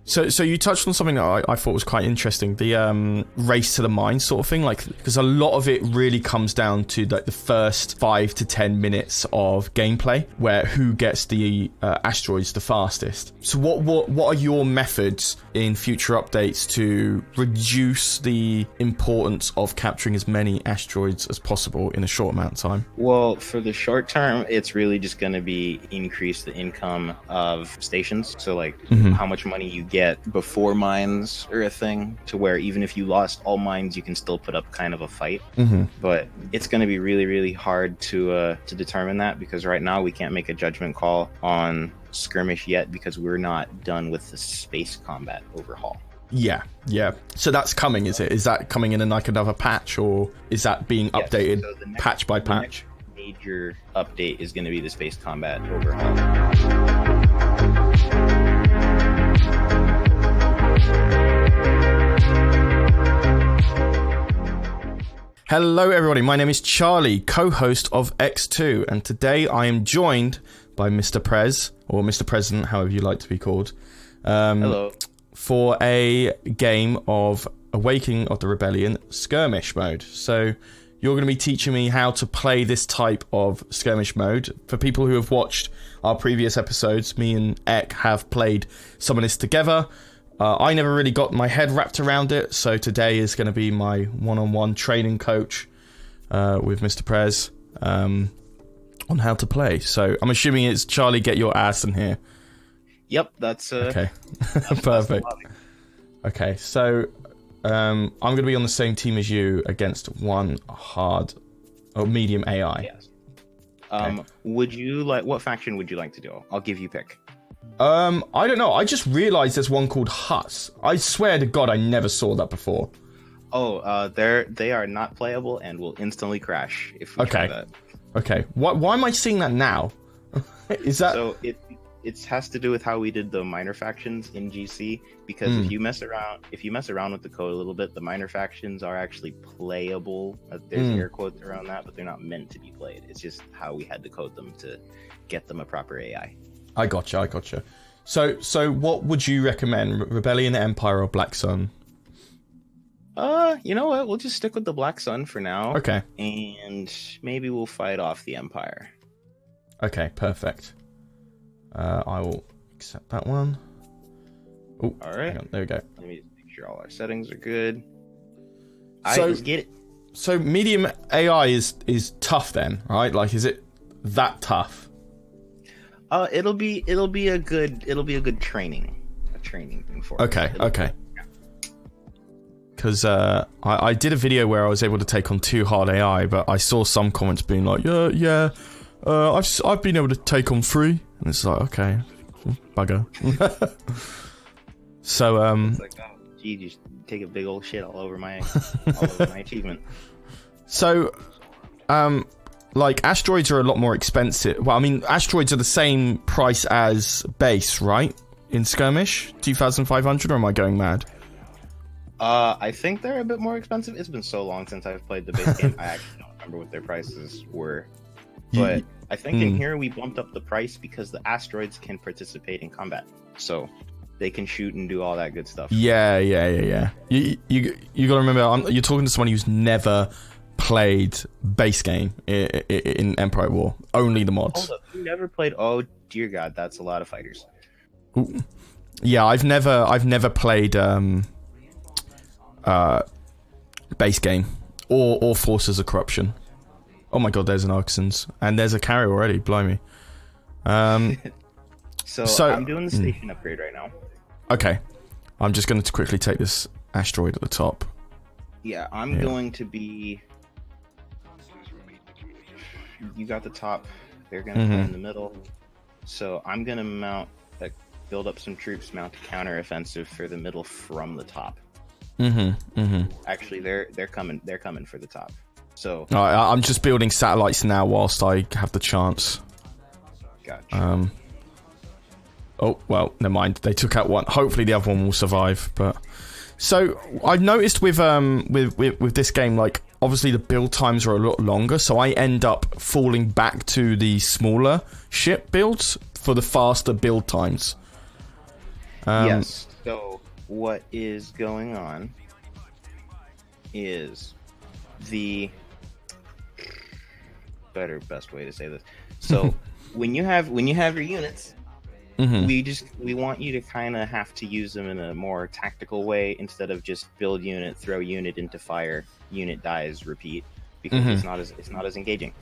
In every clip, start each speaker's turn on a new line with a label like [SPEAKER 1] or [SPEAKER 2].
[SPEAKER 1] So you touched on something that I thought was quite interesting, the race to the mine sort of thing, like, because a lot of it really comes down to like the first 5 to 10 minutes of gameplay, where who gets the asteroids the fastest. So what are your methods in future updates to reduce the importance of capturing as many asteroids as possible in a short amount of time?
[SPEAKER 2] Well, for the short term, it's really just going to be increase the income of stations. So like how much money you get before mines or a thing, to where even if you lost all mines, you can still put up kind of a fight. But it's going to be really, really hard to determine that, because right now we can't make a judgment call on Skirmish yet, because we're not done with the space combat overhaul.
[SPEAKER 1] Yeah. So that's coming, is it? Is that coming in like another patch, or is that being updated patch by patch?
[SPEAKER 2] The next major update is going to be the space combat overhaul.
[SPEAKER 1] Hello everybody, my name is Charlie, co-host of Eckstoo, and today I am joined by Mr.Pres, or Mr. President, however you like to be called.
[SPEAKER 2] Hello.
[SPEAKER 1] For a game of Awakening of the Rebellion Skirmish mode. So you're going to be teaching me how to play this type of skirmish mode. For people who have watched our previous episodes, me and Eck have played some of this together. I never really got my head wrapped around it, so today is going to be my one-on-one training coach with Mr. Pres on how to play. So I'm assuming it's Charlie, get your ass in here.
[SPEAKER 2] Yep, that's
[SPEAKER 1] okay. Perfect. Okay, so I'm going to be on the same team as you against one medium AI.
[SPEAKER 2] Yes. Would you like? What faction would you like to do? I'll give you pick.
[SPEAKER 1] I don't know. I just realized there's one called Huts. I swear to God, I never saw that before.
[SPEAKER 2] Oh, they are not playable and will instantly crash if we try that. Okay.
[SPEAKER 1] Why am I seeing that now? Is that
[SPEAKER 2] so? It has to do with how we did the minor factions in GC, because if you mess around with the code a little bit, the minor factions are actually playable. There's air quotes around that, but they're not meant to be played. It's just how we had to code them to get them a proper AI.
[SPEAKER 1] I gotcha. So what would you recommend? Rebellion, Empire, or Black Sun?
[SPEAKER 2] You know what? We'll just stick with the Black Sun for now.
[SPEAKER 1] Okay.
[SPEAKER 2] And maybe we'll fight off the Empire.
[SPEAKER 1] Okay, perfect. I will accept that one. Oh,
[SPEAKER 2] all right.
[SPEAKER 1] Hang on, there we go.
[SPEAKER 2] Let me just make sure all our settings are good.
[SPEAKER 1] So,
[SPEAKER 2] get it.
[SPEAKER 1] So medium AI is tough then, right? Like, is it that tough?
[SPEAKER 2] It'll be a good training thing for us.
[SPEAKER 1] Okay. Because I did a video where I was able to take on 2 hard AI, but I saw some comments being like, I've been able to take on 3, and it's like, okay, bugger. So
[SPEAKER 2] it's like, oh, gee, just take a big old shit all over my achievement.
[SPEAKER 1] So like, asteroids are a lot more expensive. Well, I mean, asteroids are the same price as base, right? In Skirmish? 2,500, or am I going mad?
[SPEAKER 2] I think they're a bit more expensive. It's been so long since I've played the base game, I actually don't remember what their prices were. But I think in here we bumped up the price because the asteroids can participate in combat. So they can shoot and do all that good stuff.
[SPEAKER 1] Yeah. You gotta remember, you're talking to someone who's never played base game in Empire War. Only the mods.
[SPEAKER 2] Hold up, you never played? Oh dear God, that's a lot of fighters.
[SPEAKER 1] Ooh. Yeah, I've never played base game or Forces of Corruption. Oh my God, there's an Arxons, and there's a carrier already. Blimey.
[SPEAKER 2] So I'm doing the station upgrade right now.
[SPEAKER 1] Okay, I'm just going to quickly take this asteroid at the top.
[SPEAKER 2] Yeah, I'm going to be. You got the top. They're gonna play in the middle. So I'm gonna build up some troops, mount a counter-offensive for the middle from the top. Actually, they're coming for the top. So
[SPEAKER 1] I'm just building satellites now whilst I have the chance.
[SPEAKER 2] Gotcha.
[SPEAKER 1] Oh well, never mind. They took out one. Hopefully the other one will survive. But so I've noticed with this game, like, obviously the build times are a lot longer, so I end up falling back to the smaller ship builds for the faster build times.
[SPEAKER 2] Yes. So what is going on is the best way to say this. So when you have your units, we want you to kind of have to use them in a more tactical way instead of just build unit, throw unit into fire, unit dies, repeat, because it's not as engaging.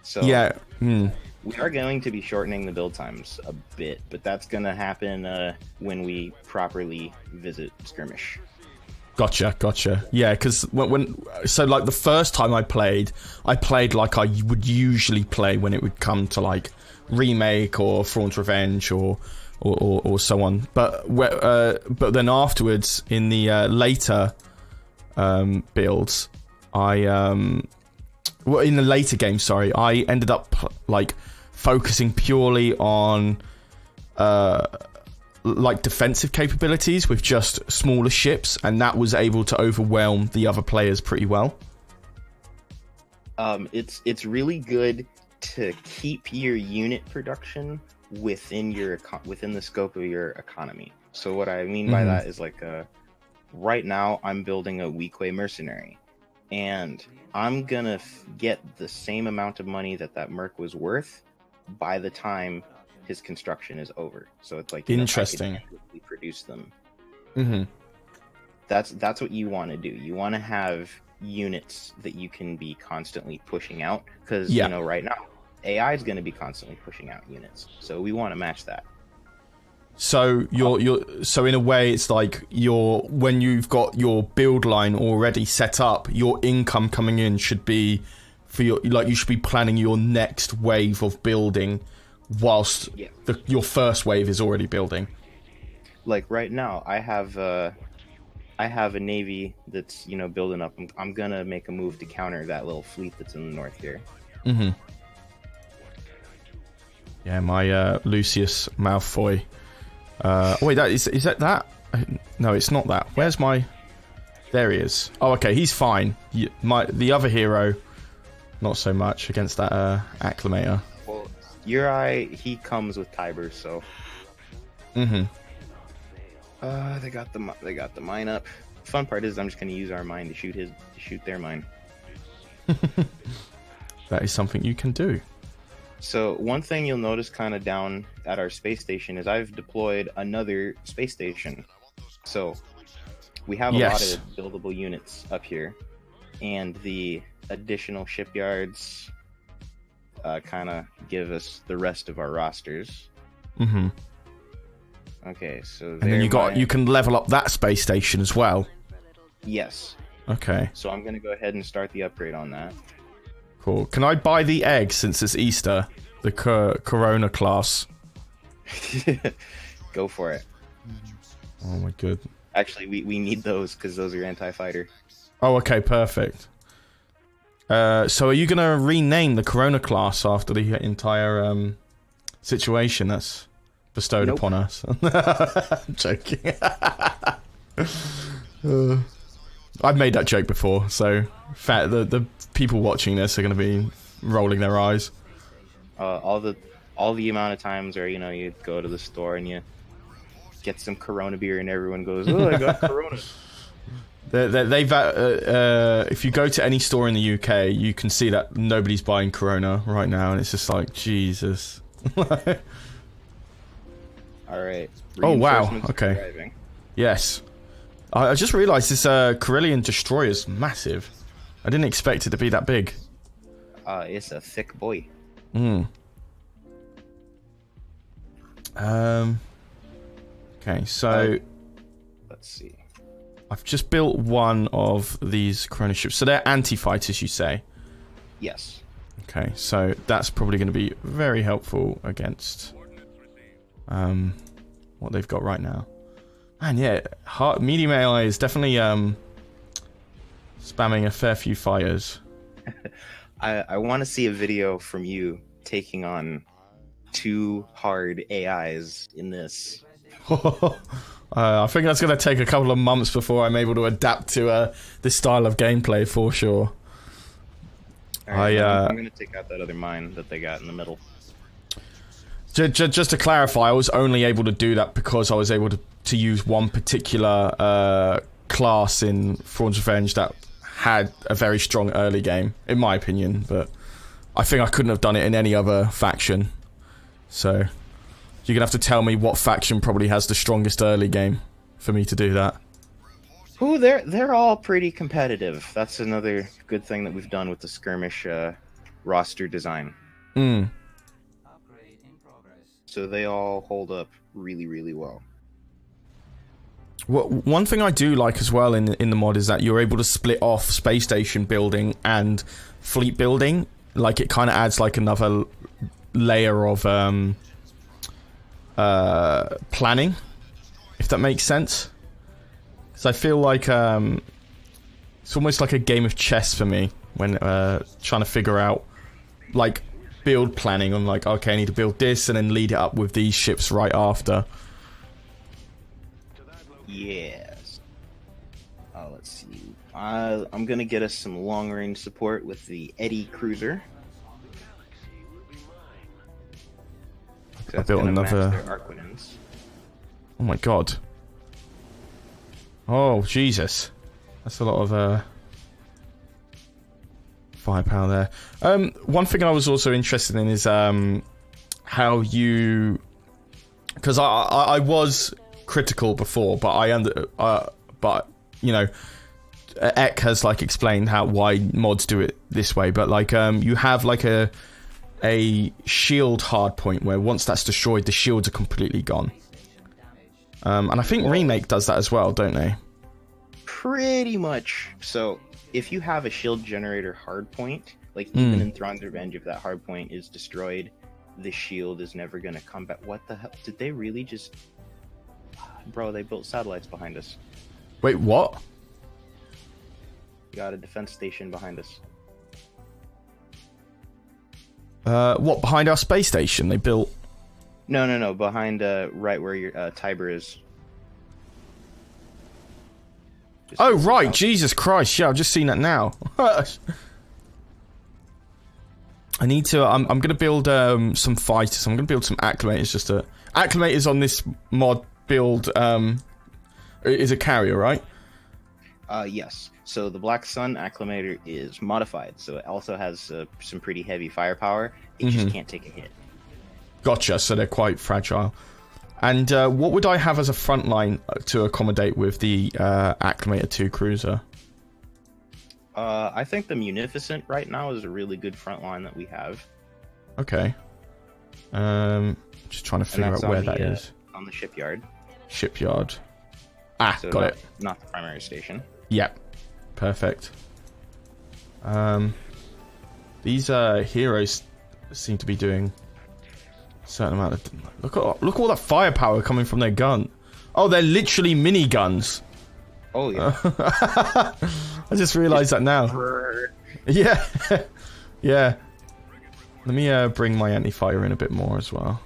[SPEAKER 2] So
[SPEAKER 1] yeah.
[SPEAKER 2] We are going to be shortening the build times a bit, but that's going to happen when we properly visit Skirmish.
[SPEAKER 1] Gotcha. Yeah, because so like the first time I played like I would usually play when it would come to like remake or Thrawn's Revenge or so on. But then afterwards in the later builds, in the later game, sorry, I ended up like focusing purely on like defensive capabilities with just smaller ships, and that was able to overwhelm the other players pretty well.
[SPEAKER 2] It's really good to keep your unit production within the scope of your economy. So what I mean by that is like right now I'm building a Weequay mercenary, and I'm gonna get the same amount of money that merc was worth by the time his construction is over. So it's like
[SPEAKER 1] interesting.
[SPEAKER 2] We produce them. That's what you want to do. You want to have units that you can be constantly pushing out, because you know right now AI is going to be constantly pushing out units. So we want to match that.
[SPEAKER 1] So so in a way it's like when you've got your build line already set up, your income coming in should be for you should be planning your next wave of building whilst your first wave is already building.
[SPEAKER 2] Like right now I have a navy that's building up. I'm gonna make a move to counter that little fleet that's in the north here.
[SPEAKER 1] Yeah, my Lucius Malfoy. Wait, is that? No, it's not that. Where's my? There he is. Oh, okay, he's fine. The other hero, not so much against that acclimator.
[SPEAKER 2] Well, Uri, he comes with Tiber, so. They got the mine up. Fun part is I'm just gonna use our mine to shoot their mine.
[SPEAKER 1] That is something you can do.
[SPEAKER 2] So one thing you'll notice kind of down at our space station is I've deployed another space station. So we have a lot of buildable units up here, and the additional shipyards kind of give us the rest of our rosters. Okay, so
[SPEAKER 1] and then you can level up that space station as well.
[SPEAKER 2] Yes.
[SPEAKER 1] Okay.
[SPEAKER 2] So I'm gonna go ahead and start the upgrade on that.
[SPEAKER 1] Cool. Can I buy the egg since it's Easter? The Corona class.
[SPEAKER 2] Go for it.
[SPEAKER 1] Oh my god.
[SPEAKER 2] Actually, we need those because those are anti-fighter.
[SPEAKER 1] Oh, okay, perfect. So are you gonna rename the Corona class after the entire situation that's bestowed upon us? I'm joking. I've made that joke before, so the people watching this are going to be rolling their eyes.
[SPEAKER 2] All the amount of times where you go to the store and you get some Corona beer and everyone goes, "Oh, I got Corona."
[SPEAKER 1] If you go to any store in the UK, you can see that nobody's buying Corona right now, and it's just like Jesus.
[SPEAKER 2] All right.
[SPEAKER 1] Oh wow. Okay. Yes. I just realised this Carillion destroyer is massive. I didn't expect it to be that big.
[SPEAKER 2] It's a thick boy.
[SPEAKER 1] Okay, so
[SPEAKER 2] let's see.
[SPEAKER 1] I've just built one of these Corona ships. So they're anti-fighters, you say?
[SPEAKER 2] Yes.
[SPEAKER 1] Okay, so that's probably going to be very helpful against what they've got right now. Man, yeah, medium AI is definitely spamming a fair few fires.
[SPEAKER 2] I want to see a video from you taking on 2 hard AIs in this.
[SPEAKER 1] I think that's going to take a couple of months before I'm able to adapt to this style of gameplay for sure.
[SPEAKER 2] All right, I'm going to take out that other mine that they got in the middle.
[SPEAKER 1] Just to clarify, I was only able to do that because I was able to use one particular class in Thrawn's Revenge that had a very strong early game, in my opinion, but I think I couldn't have done it in any other faction. So, you're gonna have to tell me what faction probably has the strongest early game for me to do that.
[SPEAKER 2] Ooh, they're all pretty competitive. That's another good thing that we've done with the Skirmish roster design.
[SPEAKER 1] Mm.
[SPEAKER 2] So they all hold up really, really well.
[SPEAKER 1] Well, one thing I do like as well in the mod is that you're able to split off space station building and fleet building. Like, it kind of adds like another layer of planning, if that makes sense. So I feel like it's almost like a game of chess for me when trying to figure out like build planning on, like, okay, I need to build this and then lead it up with these ships right after.
[SPEAKER 2] Yes. Let's see. I'm gonna get us some long-range support with the Eddy cruiser.
[SPEAKER 1] I built another. Oh my god. Oh Jesus, that's a lot of firepower there. One thing I was also interested in is how you, because I was critical before, but but you know, Eck has like explained why mods do it this way, but like you have like a shield hard point where once that's destroyed, the shields are completely gone. And I think Remake does that as well, don't they?
[SPEAKER 2] Pretty much. So if you have a shield generator hardpoint, like even in Thrawn's Revenge, if that hardpoint is destroyed, the shield is never gonna come back. What the hell? Did they really just... Bro, they built satellites behind us.
[SPEAKER 1] Wait, what?
[SPEAKER 2] We got a defense station behind us.
[SPEAKER 1] What, behind our space station? They built...
[SPEAKER 2] No. Behind, right where your Tiber is. Just
[SPEAKER 1] oh, right. Out. Jesus Christ. Yeah, I've just seen that now. I need to... I'm going to build some fighters. I'm going to build some acclimators. Just to... Acclimators on this mod build is a carrier, right?
[SPEAKER 2] Yes. So the Black Sun Acclimator is modified. So it also has some pretty heavy firepower. It just can't take a hit.
[SPEAKER 1] Gotcha, so they're quite fragile. And what would I have as a front line to accommodate with the Acclimator 2 cruiser?
[SPEAKER 2] I think the Munificent right now is a really good front line that we have.
[SPEAKER 1] Okay. Just trying to figure out where that is.
[SPEAKER 2] On the shipyard.
[SPEAKER 1] Shipyard. Ah,
[SPEAKER 2] so
[SPEAKER 1] got it.
[SPEAKER 2] Not the primary station.
[SPEAKER 1] Yep. Perfect. These heroes seem to be doing a certain amount of... Look at all that firepower coming from their gun. Oh, they're literally mini guns.
[SPEAKER 2] Oh, yeah.
[SPEAKER 1] I just realized that now. Yeah. Yeah. Let me bring my anti-fire in a bit more as well.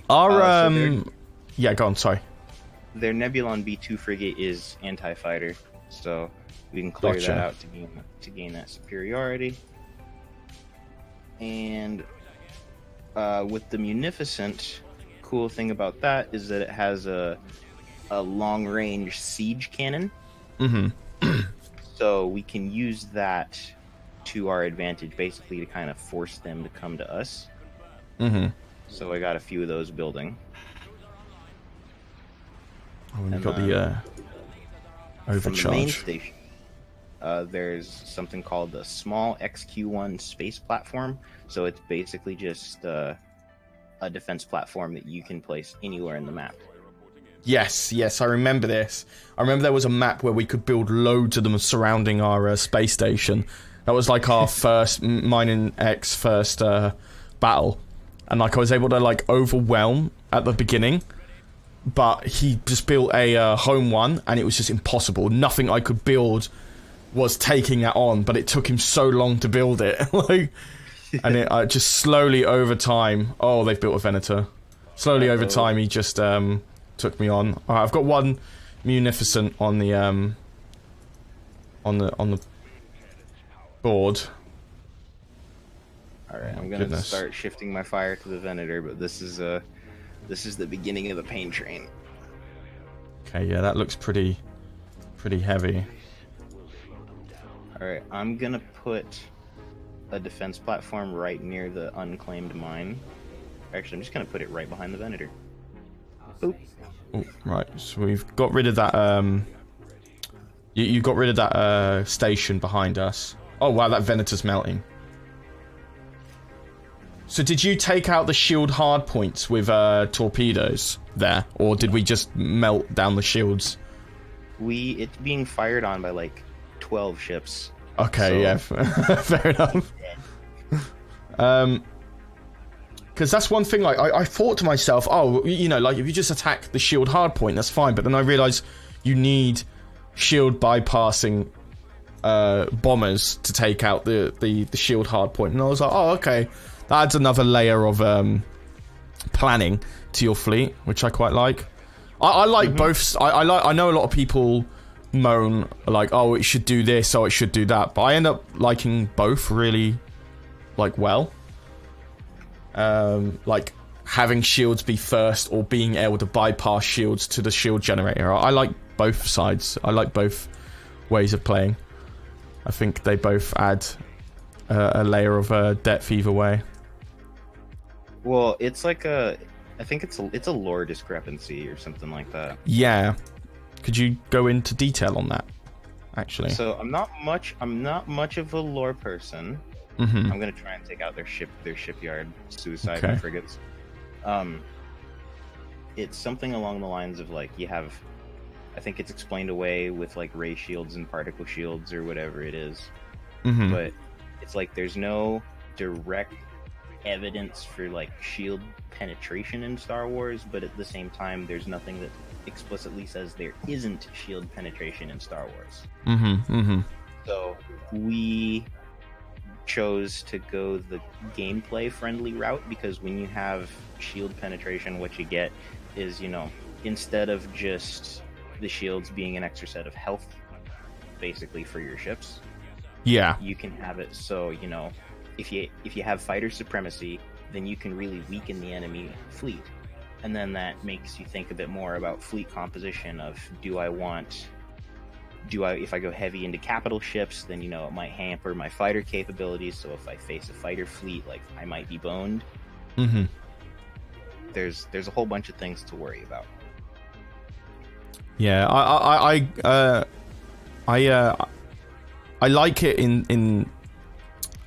[SPEAKER 1] Our, yeah, go on, sorry.
[SPEAKER 2] Their Nebulon B2 frigate is anti-fighter, so we can clear that out to gain that superiority. And with the Munificent, cool thing about that is that it has a long-range siege cannon. So we can use that to our advantage, basically to kind of force them to come to us. So I got a few of those building.
[SPEAKER 1] Oh, and we've got the overcharge.
[SPEAKER 2] From the main station, there's something called the Small XQ-1 Space Platform. So it's basically just a defense platform that you can place anywhere in the map.
[SPEAKER 1] Yes, I remember this. I remember there was a map where we could build loads of them surrounding our space station. That was like our first, mine and X first battle. And like I was able to like overwhelm at the beginning. But he just built a home one, and it was just impossible. Nothing I could build was taking that on, but it took him so long to build it. Like, and it just slowly over time... Oh, they've built a Venator. Slowly over time, he just took me on. Alright, I've got one Munificent on the board.
[SPEAKER 2] All right, I'm gonna start shifting my fire to the Venator, but this is the beginning of the pain train.
[SPEAKER 1] Okay, yeah, that looks pretty heavy.
[SPEAKER 2] All right, I'm gonna put a defense platform right near the unclaimed mine. Actually, I'm just gonna put it right behind the Venator. Oop.
[SPEAKER 1] Oh, right, so we've got rid of that. You got rid of that station behind us. Oh wow, that Venator's melting. So did you take out the shield hardpoints with torpedoes there, or did we just melt down the shields?
[SPEAKER 2] It's being fired on by like 12 ships.
[SPEAKER 1] Okay, so... yeah, fair enough. Because that's one thing. Like I thought to myself, oh, you know, like if you just attack the shield hardpoint, that's fine. But then I realized you need shield bypassing bombers to take out the shield hardpoint, and I was like, oh, okay. That adds another layer of planning to your fleet, which I quite like. I like both. I know a lot of people moan like, oh, it should do this, oh, it should do that, but I end up liking both really, like, well. Like having shields be first or being able to bypass shields to the shield generator. I like both sides. I like both ways of playing. I think they both add a layer of depth either way.
[SPEAKER 2] Well, it's like I think it's a lore discrepancy or something like that.
[SPEAKER 1] Yeah, could you go into detail on that? Actually,
[SPEAKER 2] so I'm not much of a lore person. I'm gonna try and take out their shipyard suicide frigates. It's something along the lines of like you have, I think it's explained away with like ray shields and particle shields or whatever it is. But it's like there's no direct evidence for like shield penetration in Star Wars, but at the same time there's nothing that explicitly says there isn't shield penetration in Star Wars. So we chose to go the gameplay friendly route, because when you have shield penetration, what you get is, you know, instead of just the shields being an extra set of health basically for your ships, you can have it so, you know, if you have fighter supremacy, then you can really weaken the enemy fleet, and then that makes you think a bit more about fleet composition of if I go heavy into capital ships, then, you know, it might hamper my fighter capabilities, so if I face a fighter fleet, like, I might be boned. There's a whole bunch of things to worry about.
[SPEAKER 1] Yeah, I like it in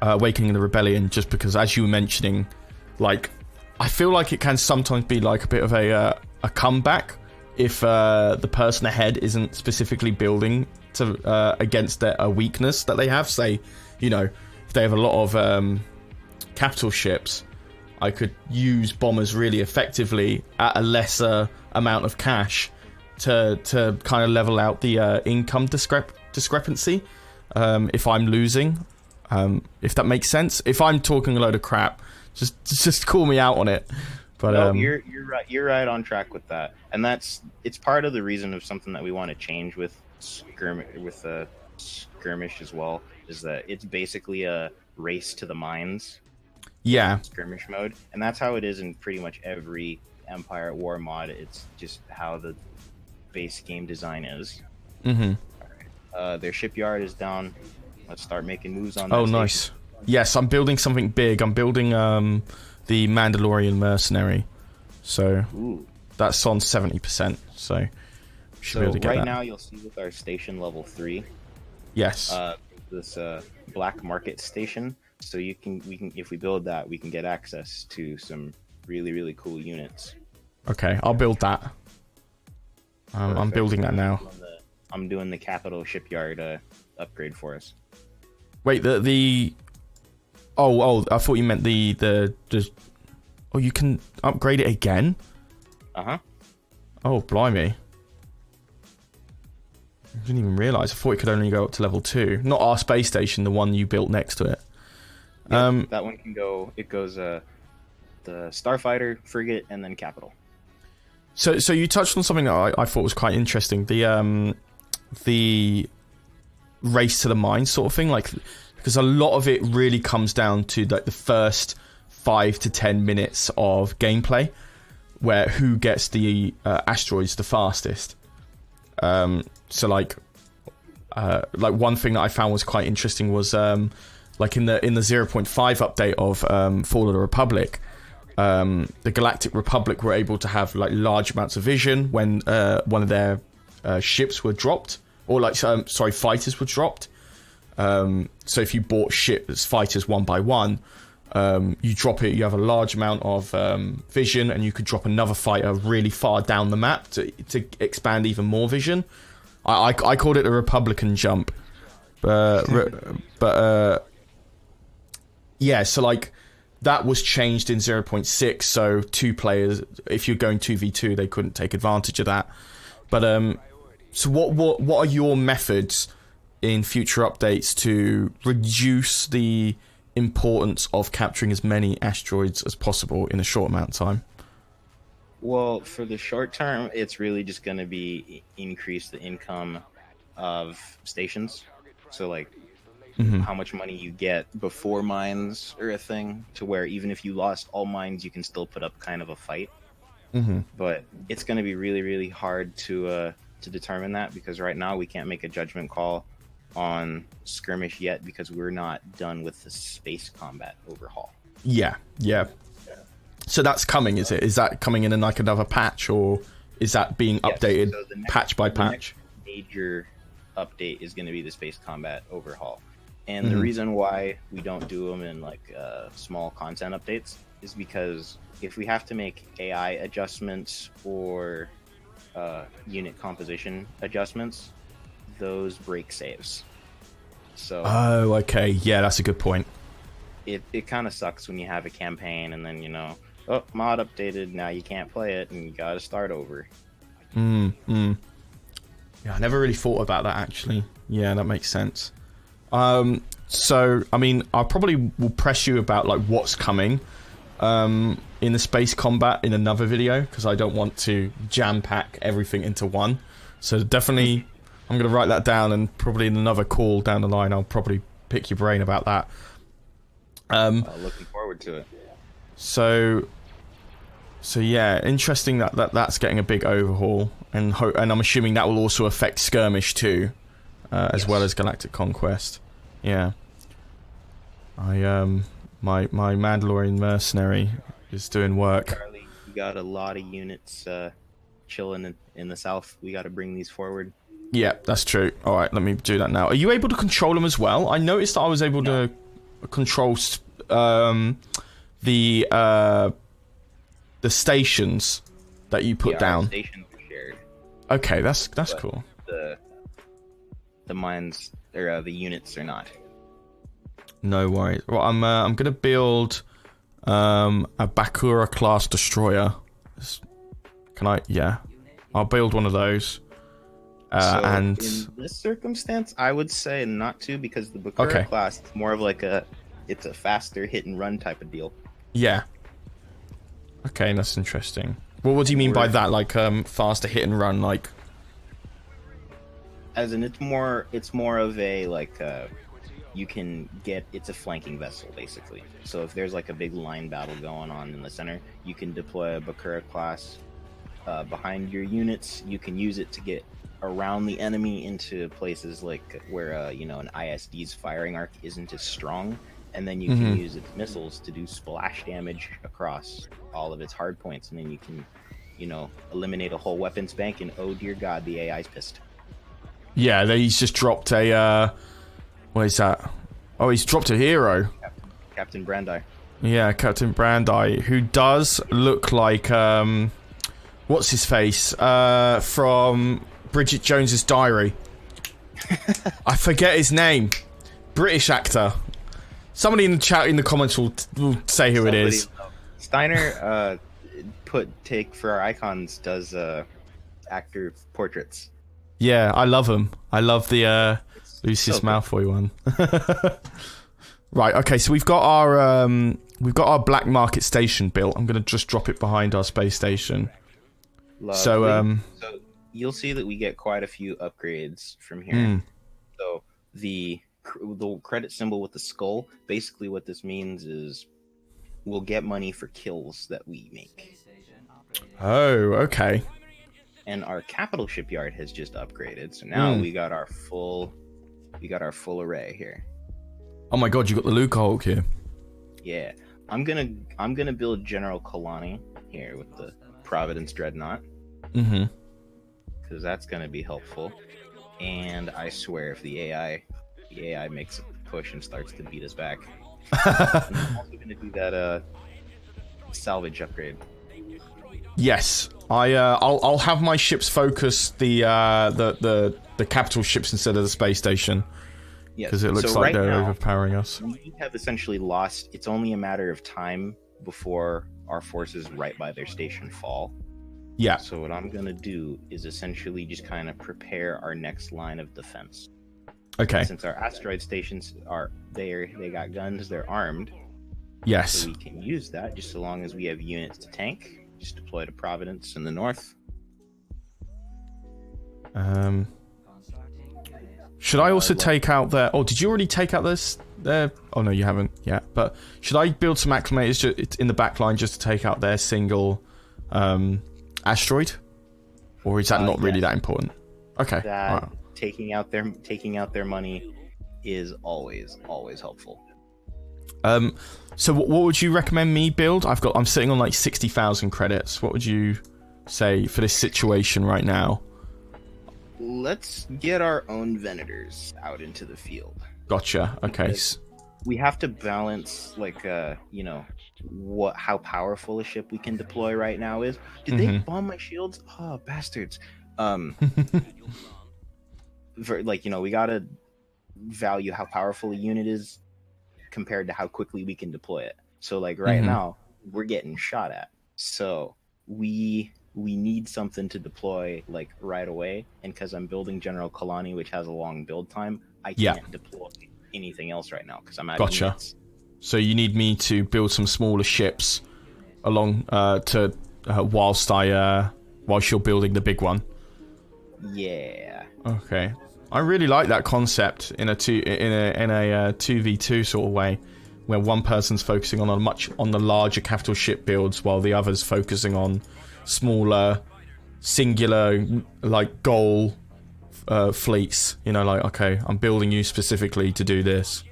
[SPEAKER 1] Awakening of the Rebellion, just because, as you were mentioning, like, I feel like it can sometimes be like a bit of a comeback if the person ahead isn't specifically building to against a weakness that they have. Say, you know, if they have a lot of capital ships, I could use bombers really effectively at a lesser amount of cash to kind of level out the income discrepancy if I'm losing. If that makes sense. If I'm talking a load of crap, just call me out on it. But
[SPEAKER 2] no, you're right. You're right on track with that, and it's part of the reason of something that we want to change with skirmish as well. Is that it's basically a race to the mines.
[SPEAKER 1] Yeah.
[SPEAKER 2] Skirmish mode, and that's how it is in pretty much every Empire at War mod. It's just how the base game design is. All right. Their shipyard is down. Let's start making moves on that. Oh,
[SPEAKER 1] nice. Yes, I'm building something big. I'm building the Mandalorian mercenary. So that's on 70%. So we should be able to get that.
[SPEAKER 2] Now you'll see with our station level 3.
[SPEAKER 1] Yes.
[SPEAKER 2] This black market station. So we can if we build that, we can get access to some really, really cool units. Okay, I'll build that. I'm building that now. I'm doing the capital shipyard upgrade for us. Wait, Oh, I thought you meant the oh, you can upgrade it again? Oh, blimey. I didn't even realise. I thought it could only go up to level 2. Not our space station, the one you built next to it. Yeah, that one can go, it goes the Starfighter, Frigate, and then Capital. So you touched on something that I thought was quite interesting. The race to the mine sort of thing. Like,
[SPEAKER 1] because a lot of it really comes down to like the first 5 to 10 minutes of gameplay, where who gets the asteroids the fastest. So like one thing that I found was quite interesting was like in the 0.5 update of Fall of the Republic, the Galactic Republic were able to have like large amounts of vision when one of their ships were dropped, or like fighters were dropped. So if you bought fighters one by one, you drop it, you have a large amount of vision, and you could drop another fighter really far down the map to expand even more vision. I called it a Republican jump, but yeah, so like that was changed in 0.6, so 2 players, if you're going 2v2, they couldn't take advantage of that. But so what are your methods in future updates to reduce the importance of capturing as many asteroids as possible in a short amount of time?
[SPEAKER 2] Well, for the short term, it's really just going to be increase the income of stations. So like how much money you get before mines or a thing, to where even if you lost all mines, you can still put up kind of a fight. But it's going to be really, really hard to determine that, because right now we can't make a judgment call on Skirmish yet, because we're not done with the space combat overhaul. Yeah.
[SPEAKER 1] So that's coming, is it? Is that coming in like another patch, or is that being updated patch by patch?
[SPEAKER 2] The next major update is going to be the space combat overhaul. And the reason why we don't do them in like small content updates is because if we have to make AI adjustments or unit composition adjustments, those break saves. So
[SPEAKER 1] okay, yeah, that's a good point.
[SPEAKER 2] It kind of sucks when you have a campaign and then, you know, oh, mod updated, now you can't play it and you gotta start over.
[SPEAKER 1] Yeah, I never really thought about that, actually. Yeah, that makes sense. So I mean, I probably will press you about like what's coming in the space combat in another video, because I don't want to jam pack everything into one. So definitely I'm going to write that down, and probably in another call down the line I'll probably pick your brain about that.
[SPEAKER 2] Looking forward to it.
[SPEAKER 1] So yeah, interesting that's getting a big overhaul, and I'm assuming that will also affect Skirmish too, as well as Galactic Conquest. Yeah. My Mandalorian mercenary is doing work.
[SPEAKER 2] Charlie, you got a lot of units chilling in the south. We got to bring these forward.
[SPEAKER 1] Yeah, that's true. All right, let me do that now. Are you able to control them as well? I noticed that I was able to control the stations that you put down.
[SPEAKER 2] Stations are shared.
[SPEAKER 1] Okay, that's cool.
[SPEAKER 2] The mines or the units are not.
[SPEAKER 1] No worries. Well, I'm gonna build a Bakura class destroyer. Can I? Yeah, I'll build one of those. And
[SPEAKER 2] in this circumstance, I would say not to, because the Bakura class is more of like it's a faster hit and run type of deal.
[SPEAKER 1] Yeah. Okay, that's interesting. Well, what do you mean by that? Like faster hit and run, like?
[SPEAKER 2] As in, it's more of a like you can get, it's a flanking vessel basically. So if there's like a big line battle going on in the center, you can deploy a Bakura class behind your units. You can use it to get around the enemy into places like where you know, an ISD's firing arc isn't as strong, and then you can use its missiles to do splash damage across all of its hard points, and then you can, you know, eliminate a whole weapons bank, and oh dear god, the AI's pissed.
[SPEAKER 1] Yeah, he's just dropped a what is that? Oh, he's dropped a hero.
[SPEAKER 2] Captain Brandi.
[SPEAKER 1] Yeah, Captain Brandi, who does look like what's his face from Bridget Jones's Diary. I forget his name. British actor. Somebody in the chat, in the comments, will say who it is.
[SPEAKER 2] Steiner take for our icons does actor portraits.
[SPEAKER 1] Yeah, I love him. I love the Lucius Malfoy one. Right, okay, so we've got our black market station built. I'm gonna just drop it behind our space station.
[SPEAKER 2] Lovely. So you'll see that we get quite a few upgrades from here. So the the credit symbol with the skull. Basically, what this means is we'll get money for kills that we make.
[SPEAKER 1] Oh, okay.
[SPEAKER 2] And our capital shipyard has just upgraded, so now we got our full array here.
[SPEAKER 1] Oh my god, you got the Luke Hulk here.
[SPEAKER 2] Yeah, I'm gonna build General Kalani here with the Providence Dreadnought.
[SPEAKER 1] Mm-hmm.
[SPEAKER 2] Because that's gonna be helpful. And I swear, if the AI makes a push and starts to beat us back, I'm also gonna do that salvage upgrade.
[SPEAKER 1] Yes, I'll have my ships focus the capital ships instead of the space station. Because it looks like they're overpowering us.
[SPEAKER 2] We have essentially lost. It's only a matter of time before our forces right by their station fall.
[SPEAKER 1] Yeah.
[SPEAKER 2] So what I'm gonna do is essentially just kind of prepare our next line of defense.
[SPEAKER 1] Okay.
[SPEAKER 2] Since our asteroid stations they got guns, they're armed.
[SPEAKER 1] Yes.
[SPEAKER 2] So we can use that just so long as we have units to tank. Just deploy to Providence in the north.
[SPEAKER 1] Should I also take out their... Oh, did you already take out this? Oh, no, you haven't yet. But should I build some acclimators in the back line just to take out their single asteroid? Or is that not really that important? Okay.
[SPEAKER 2] Right. Taking out their money is always helpful.
[SPEAKER 1] So what would you recommend me build? I'm sitting on like 60,000 credits. What would you say for this situation right now?
[SPEAKER 2] Let's get our own Venators out into the field.
[SPEAKER 1] Gotcha. Okay.
[SPEAKER 2] Because we have to balance, like, how powerful a ship we can deploy right now is. Did they bomb my shields? Oh, bastards. We gotta value how powerful a unit is compared to how quickly we can deploy it. So, like, right now, we're getting shot at. So, we need something to deploy, like, right away. And because I'm building General Kalani, which has a long build time, I can't deploy anything else right now because I'm out of units.
[SPEAKER 1] So you need me to build some smaller ships along whilst you're building the big one.
[SPEAKER 2] Yeah.
[SPEAKER 1] Okay. I really like that concept in a 2v2 sort of way, where one person's focusing on the larger capital ship builds while the other's focusing on smaller, singular, like, goal fleets. You know, like, okay, I'm building you specifically to do this.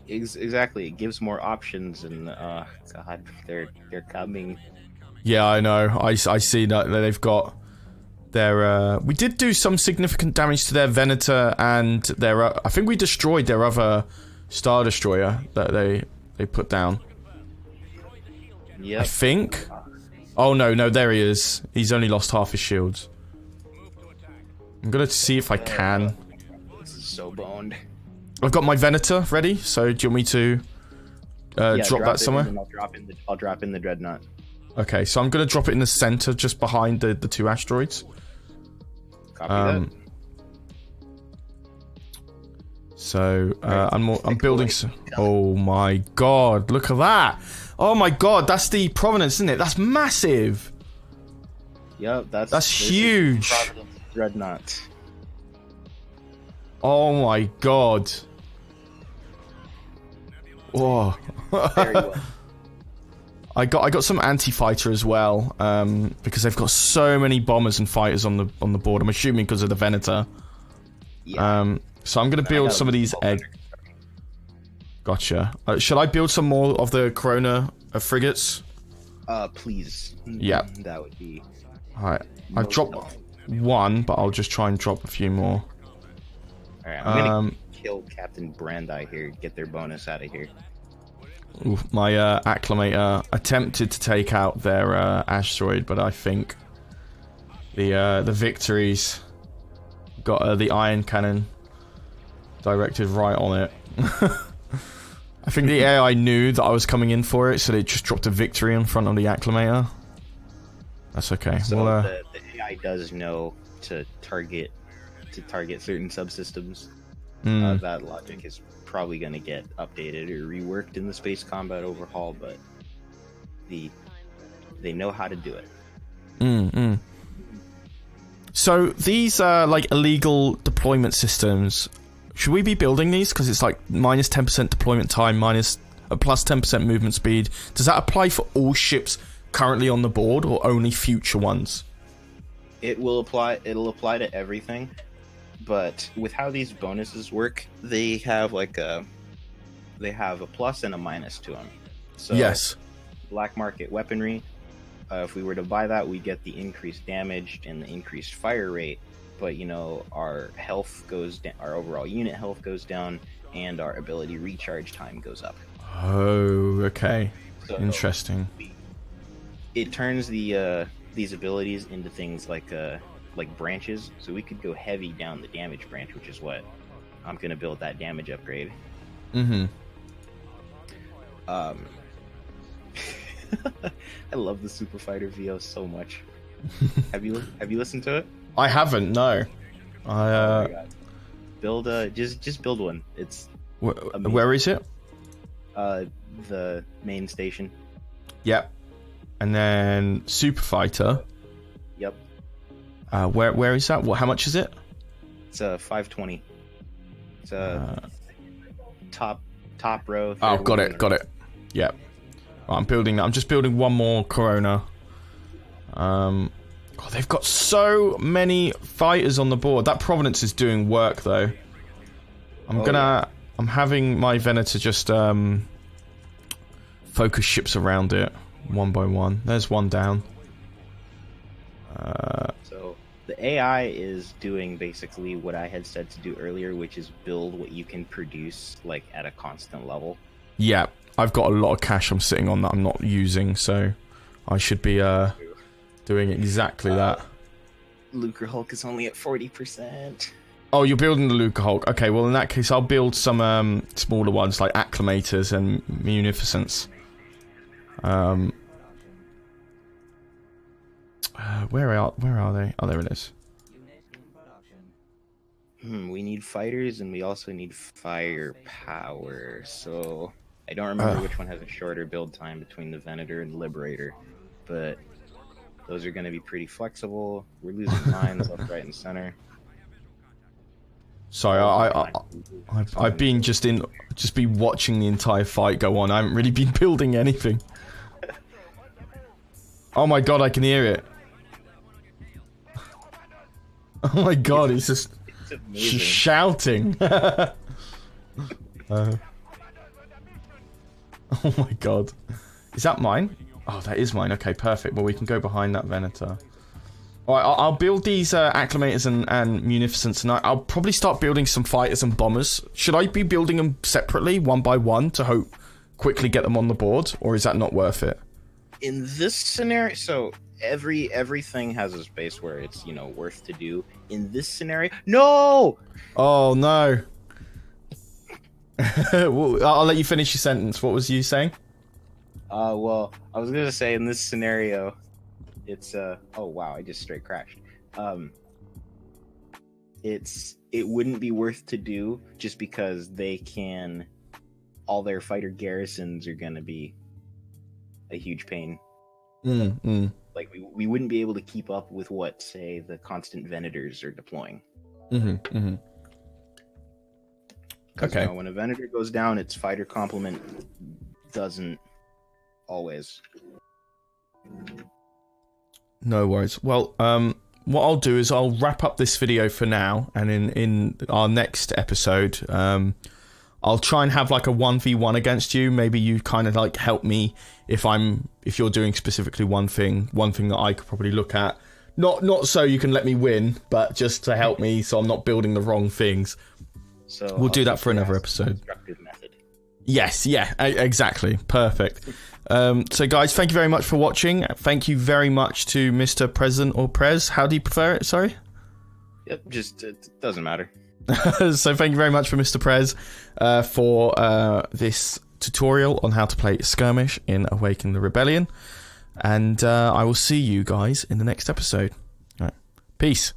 [SPEAKER 2] Exactly. It gives more options, and God, they're coming.
[SPEAKER 1] Yeah, I know. I see that they've got their. We did do some significant damage to their Venator and their. I think we destroyed their other Star Destroyer that they put down.
[SPEAKER 2] Yeah.
[SPEAKER 1] I think. Oh no, there he is. He's only lost half his shields. I'm gonna see if I can.
[SPEAKER 2] This is so boned.
[SPEAKER 1] I've got my Venator ready, so do you want me to drop that somewhere?
[SPEAKER 2] I'll drop in the Dreadnought.
[SPEAKER 1] Okay, so I'm gonna drop it in the center, just behind the two asteroids.
[SPEAKER 2] Copy that.
[SPEAKER 1] So I'm building some. Oh my god! Look at that! Oh my god! That's the Providence, isn't it? That's massive.
[SPEAKER 2] Yep,
[SPEAKER 1] that's huge.
[SPEAKER 2] Dreadnought.
[SPEAKER 1] Oh my god! Whoa!
[SPEAKER 2] Very well.
[SPEAKER 1] I got some anti-fighter as well, because they've got so many bombers and fighters on the board. I'm assuming because of the Venator. Yeah. So I'm gonna build some of these egg. Gotcha. Should I build some more of the Corona frigates?
[SPEAKER 2] Please.
[SPEAKER 1] Yeah.
[SPEAKER 2] That would be.
[SPEAKER 1] Alright. I've dropped one, but I'll just try and drop a few more.
[SPEAKER 2] Alright, I'm gonna kill Captain Brandi here, get their bonus out of here.
[SPEAKER 1] Ooh, my acclimator attempted to take out their asteroid, but I think the Victories got the ion cannon directed right on it. I think the AI knew that I was coming in for it, so they just dropped a Victory in front of the acclimator. That's okay.
[SPEAKER 2] So the AI does know to target certain subsystems. That logic is probably going to get updated or reworked in the space combat overhaul, but they know how to do it.
[SPEAKER 1] So these like illegal deployment systems, Should we be building these? Because it's like minus 10% deployment time, minus a plus 10% movement speed. Does that apply for all ships currently on the board, or only future ones?
[SPEAKER 2] It will apply. It'll apply to everything. But with how these bonuses work, they have like a plus and a minus to them. So
[SPEAKER 1] yes. Black
[SPEAKER 2] market weaponry. If we were to buy that, we get the increased damage and the increased fire rate. But you know, our health goes down, our overall unit health goes down, and our ability recharge time goes up.
[SPEAKER 1] Oh, okay.
[SPEAKER 2] So
[SPEAKER 1] interesting.
[SPEAKER 2] It turns these abilities into things like branches. So we could go heavy down the damage branch, which is what I'm gonna build that damage upgrade.
[SPEAKER 1] Mm-hmm.
[SPEAKER 2] I love the Super Fighter VO so much. Have you listened to it?
[SPEAKER 1] I haven't. No.
[SPEAKER 2] Oh my God. Build just build one. It's
[SPEAKER 1] where is it?
[SPEAKER 2] The main station.
[SPEAKER 1] Yep. And then Super Fighter.
[SPEAKER 2] Yep.
[SPEAKER 1] Where is that? How much is it?
[SPEAKER 2] It's 520. It's top row.
[SPEAKER 1] Oh, got it. Yep. I'm building that. I'm just building one more Corona. God, they've got so many fighters on the board. That Providence is doing work though. I'm having my Venator just focus ships around it one by one. There's one down.
[SPEAKER 2] So the AI is doing basically what I had said to do earlier, which is build what you can produce like at a constant level.
[SPEAKER 1] Yeah, I've got a lot of cash I'm sitting on that I'm not using, so I should be doing exactly that.
[SPEAKER 2] Lucre Hulk is only at 40%.
[SPEAKER 1] Oh, you're building the Lucre Hulk. Okay, well in that case I'll build some smaller ones like Acclimators and Munificence. Where are they? Oh, there it is.
[SPEAKER 2] We need fighters and we also need firepower. So I don't remember which one has a shorter build time between the Venator and the Liberator, but those are going to be pretty flexible. We're losing mines left, right, and center.
[SPEAKER 1] Sorry, I've been just been watching the entire fight go on. I haven't really been building anything. Oh my God, I can hear it. Oh my God, it's just shouting. Oh my God, is that mine? Oh, that is mine. Okay, perfect. Well, we can go behind that Venator. All right, I'll build these Acclimators and Munificence, and I'll probably start building some fighters and bombers. Should I be building them separately, one by one, to hope quickly get them on the board, or is that not worth it?
[SPEAKER 2] In this scenario, so everything has a space where it's, you know, worth to do. In this scenario, no.
[SPEAKER 1] Oh no. Well, I'll let you finish your sentence. What was you saying?
[SPEAKER 2] Well, I was gonna say in this scenario, it's oh wow, I just straight crashed. It wouldn't be worth to do just because all their fighter garrisons are gonna be a huge pain. Like we wouldn't be able to keep up with what, say, the constant Venators are deploying.
[SPEAKER 1] Okay.
[SPEAKER 2] You know, when a Venator goes down, its fighter complement doesn't always.
[SPEAKER 1] No worries. Well, what I'll do is I'll wrap up this video for now, and in our next episode, I'll try and have like a 1v1 against you. Maybe you kind of like help me if you're doing specifically one thing that I could probably look at. Not so you can let me win, but just to help me so I'm not building the wrong things.
[SPEAKER 2] So
[SPEAKER 1] we'll do that for another episode.
[SPEAKER 2] Method.
[SPEAKER 1] Yes, yeah, exactly. Perfect. So guys, thank you very much for watching. Thank you very much to Mr. President or Pres. How do you prefer it? Sorry?
[SPEAKER 2] Yep, just it doesn't matter.
[SPEAKER 1] So thank you very much for Mr. Pres for this tutorial on how to play Skirmish in Awaken the Rebellion. And I will see you guys in the next episode. All right. Peace.